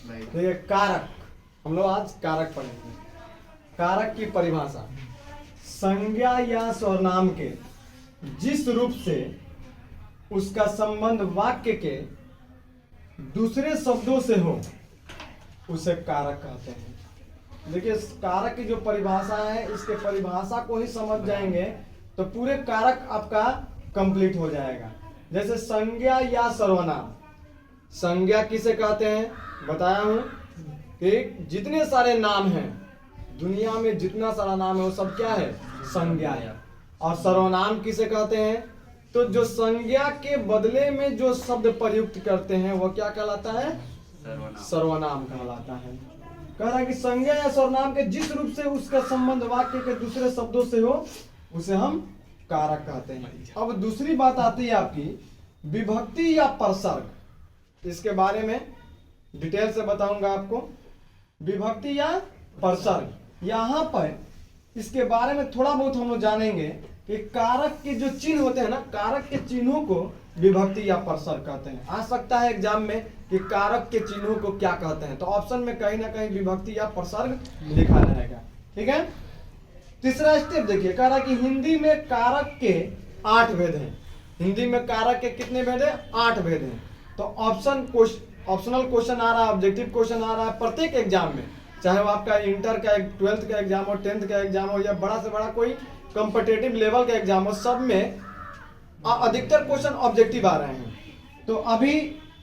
देखिए कारक, हम लोग आज कारक पढ़ेंगे। कारक की परिभाषा, संज्ञा या सर्वनाम के जिस रूप से उसका संबंध वाक्य के दूसरे शब्दों से हो उसे कारक कहते हैं। देखिए कारक की जो परिभाषा है, इसके परिभाषा को ही समझ जाएंगे तो पूरे कारक आपका कंप्लीट हो जाएगा। जैसे संज्ञा या सर्वनाम, संज्ञा किसे कहते हैं बताया हूं कि जितने सारे नाम हैं दुनिया में, जितना सारा नाम है वो सब क्या है, संज्ञा है। और सर्वनाम किसे कहते हैं, तो जो संज्ञा के बदले में जो शब्द प्रयुक्त करते हैं वो क्या कहलाता है, सर्वनाम कहलाता है। कह रहा है कि संज्ञा या सर्वनाम के जिस रूप से उसका संबंध वाक्य के दूसरे शब्दों से हो उसे हम कारक कहते हैं। अब दूसरी बात आती है आपकी विभक्ति या परसर्ग। इसके बारे में डिटेल से बताऊंगा आपको। विभक्ति या परसर्ग, यहाँ पर इसके बारे में थोड़ा बहुत हम लोग जानेंगे कि कारक के जो चिन्ह होते हैं ना, कारक के चिन्हों को विभक्ति या परसर्ग कहते हैं। आ सकता है एग्जाम में कि कारक के चिन्हों को क्या कहते हैं, तो ऑप्शन में कहीं ना कहीं विभक्ति या परसर्ग लिखा रहेगा। ठीक है। तीसरा स्टेप देखिए, कह रहा है कि हिंदी में कारक के 8 भेद हैं। हिंदी में कारक के कितने भेद हैं, 8 भेद हैं। तो ऑप्शनल क्वेश्चन आ रहा है, ऑब्जेक्टिव क्वेश्चन आ रहा है प्रत्येक एग्जाम में, चाहे वो आपका इंटर का 12th का एग्जाम हो, 10th का एग्जाम हो, या बड़ा से बड़ा कोई कॉम्पिटिटिव लेवल का एग्जाम हो, सब में अधिकतर क्वेश्चन ऑब्जेक्टिव आ रहे हैं। तो अभी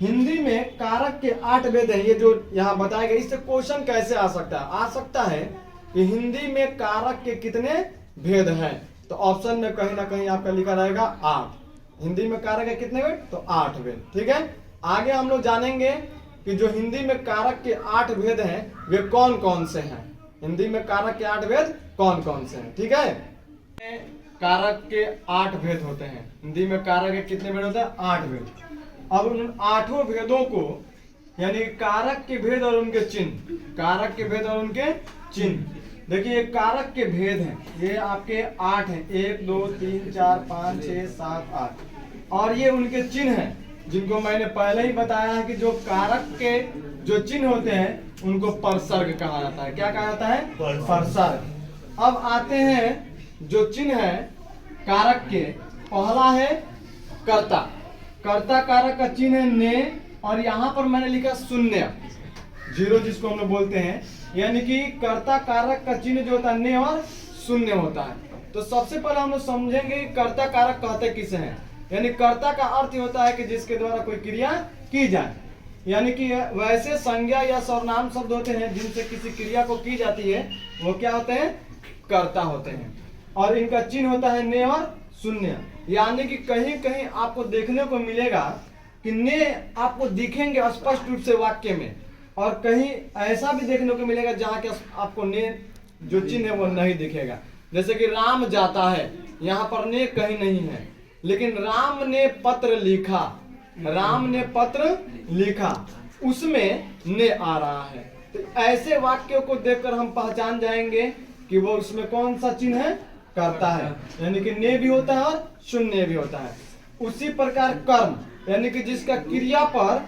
हिंदी में कारक के 8 भेद हैं, ये जो यहाँ बताया गया। इससे क्वेश्चन कैसे आ सकता है, आ सकता है कि हिंदी में कारक के कितने भेद हैं, तो ऑप्शन में कहीं ना कहीं आपका लिखा रहेगा 8। हिंदी में कारक के कितने भेद, तो 8 भेद। ठीक है। आगे हम लोग जानेंगे कि जो हिंदी में कारक के 8 भेद हैं वे कौन कौन से हैं। हिंदी में कारक के 8 भेद कौन कौन से हैं। ठीक है। कारक के 8 भेद होते हैं। हिंदी में कारक के कितने भेद होते हैं, 8 भेद। अब उन 8 भेदों को, यानी कारक के भेद और उनके चिन्ह, कारक के भेद और उनके चिन्ह, देखिए कारक के भेद हैं, ये आपके 8 हैं, 1 2 3 4 5 6 7 8। और ये उनके चिन्ह हैं जिनको मैंने पहले ही बताया है कि जो कारक के जो चिन्ह होते हैं उनको परसर्ग कहा जाता है। क्या कहा जाता है, परसर्ग। अब आते हैं जो चिन्ह है कारक के, पहला है कर्ता। कर्ता कारक का चिन्ह है ने, और यहाँ पर मैंने लिखा शून्य, 0 जिसको हम लोग बोलते हैं, यानी कि कर्ता कारक का चिन्ह जो होता है ने और शून्य होता है। तो सबसे पहले हम लोग समझेंगे कि कर्ता कारक कहते किसे हैं। यानी कर्ता का अर्थ होता है कि जिसके द्वारा कोई क्रिया की जाए, यानी कि वैसे संज्ञा या सर्वनाम शब्द होते हैं जिनसे किसी क्रिया को की जाती है वो क्या होते हैं, कर्ता होते हैं। और इनका चिन्ह होता है ने और शून्य। यानी कि कहीं कहीं आपको देखने को मिलेगा कि ने आपको दिखेंगे स्पष्ट रूप से वाक्य में, और कहीं ऐसा भी देखने को मिलेगा जहाँ के आपको ने जो चिन्ह है वो नहीं दिखेगा। जैसे कि राम जाता है, यहाँ पर ने कहीं नहीं है, लेकिन राम ने पत्र लिखा, राम ने पत्र लिखा, उसमें ने आ रहा है। तो ऐसे वाक्यों को देखकर हम पहचान जाएंगे कि वो उसमें कौन सा चिन्ह है, करता है, यानी कि ने भी होता है और शून्य भी होता है। उसी प्रकार कर्म, यानी कि जिसका क्रिया पर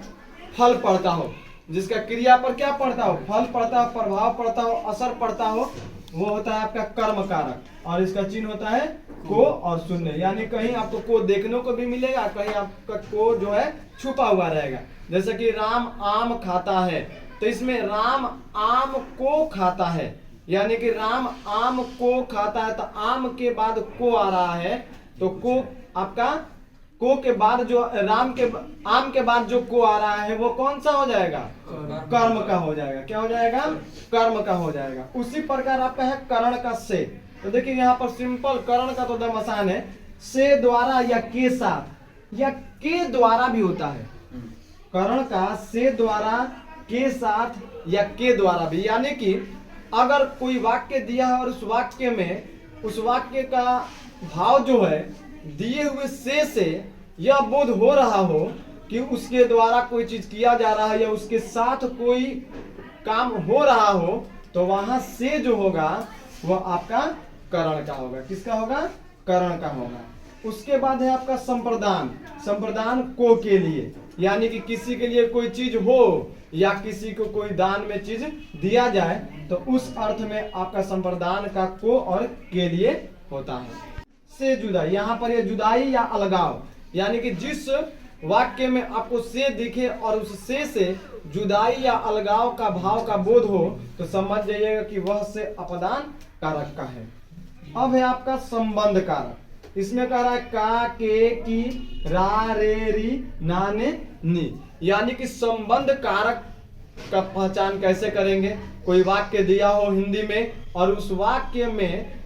फल पड़ता हो, जिसका क्रिया पर क्या पड़ता हो, फल पड़ता हो, प्रभाव पड़ता हो, असर पड़ता हो, वो होता है आपका कर्म कारक, और इसका चिन्ह होता है को और शून्य। यानी कहीं आपको को देखने को भी मिलेगा, कहीं आपका को जो है छुपा हुआ रहेगा। जैसे कि राम आम खाता है, तो इसमें राम आम को खाता है, यानी कि राम आम को खाता है, तो आम के बाद को आ रहा है, तो को आपका को के बाद जो राम के आम के बाद जो को आ रहा है वो कौन सा हो जाएगा, कर्म का हो जाएगा। क्या हो जाएगा, कर्म का हो जाएगा। उसी प्रकार आपका है करण का से। तो देखिए यहाँ पर सिंपल करण का तो एकदम आसान है, से द्वारा या के साथ या के द्वारा भी होता है। करण का से द्वारा, के साथ या के द्वारा भी, यानी कि अगर कोई वाक्य दिया है और उस वाक्य में उस वाक्य का भाव जो है दिए हुए से यह बोध हो रहा हो कि उसके द्वारा कोई चीज किया जा रहा है या उसके साथ कोई काम हो रहा हो, तो वहां से जो होगा वह आपका करण का होगा। किसका होगा, करण का होगा। उसके बाद है आपका संप्रदान। संप्रदान को के लिए, यानी कि किसी के लिए कोई चीज हो या किसी को कोई दान में चीज दिया जाए तो उस अर्थ में आपका संप्रदान का को और के लिए होता है। से जुदाई, यहाँ पर ये जुदाई या अलगाव, यानी कि जिस वाक्य में आपको से दिखे और उस से जुदाई या अलगाव का भाव का बोध हो तो समझ जाइएगा कि वह से अपदान कारक का है। अब है आपका संबंध कारक। इसमें कह रहा है का, के, की, रा, रे, री, ना, ने, नी, यानी कि संबंध कारक का पहचान कैसे करेंगे। कोई वाक्य दिया हो हिंदी में और उस वाक्य में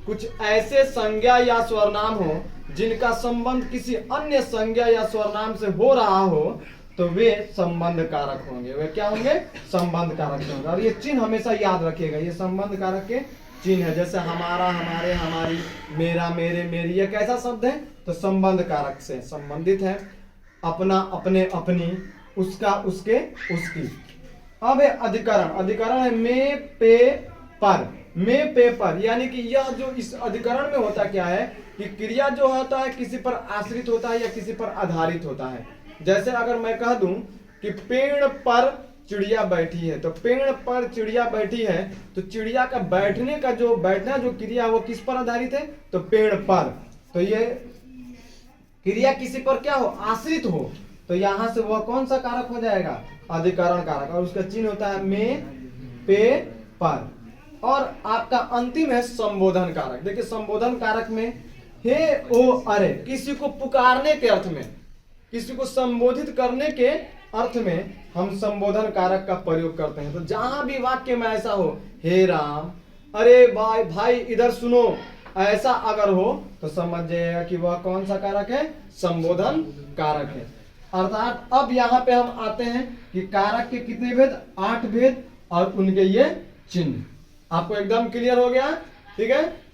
कुछ ऐसे संज्ञा या स्वरनाम हो जिनका संबंध किसी अन्य संज्ञा या स्वरनाम से हो रहा हो तो वे संबंध कारक होंगे। वे क्या होंगे? संबंध कारक होंगे। और ये चिन्ह हमेशा याद रखिएगा, ये संबंध कारक के चिन्ह है। जैसे हमारा, हमारे, हमारी, मेरा, मेरे, मेरी, ये कैसा शब्द है? तो संबंध कारक से संबंधित है। अपना, अपने, अपनी, उसका, उसके, उसकी। अब है अधिकरण। अधिकरण है में, पे, पर। में, पे, पर, यानी कि यह जो इस अधिकरण में होता क्या है कि क्रिया जो होता है किसी पर आश्रित होता है या किसी पर आधारित होता है। जैसे अगर मैं कह दूं कि पेड़ पर चिड़िया बैठी है, तो पेड़ पर चिड़िया बैठी है तो चिड़िया का बैठने का जो बैठना जो क्रिया वो किस पर आधारित है? तो पेड़ पर। तो ये क्रिया किसी पर क्या हो? आश्रित हो, तो यहां से वह कौन सा कारक हो जाएगा? अधिकरण कारक। और उसका चिन्ह होता है में, पे, पर। और आपका अंतिम है संबोधन कारक। देखिए संबोधन कारक में हे, ओ, अरे, किसी को पुकारने के अर्थ में, किसी को संबोधित करने के अर्थ में हम संबोधन कारक का प्रयोग करते हैं। तो जहां भी वाक्य में ऐसा हो, हे राम, अरे भाई भाई इधर सुनो, ऐसा अगर हो तो समझ जाइएगा कि वह कौन सा कारक है? संबोधन कारक है। अर्थात अब यहाँ पे हम आते हैं कि कारक के कितने भेद? 8 भेद और उनके ये चिन्ह। आपको एकदम क्लियर हो गया? ठीक है।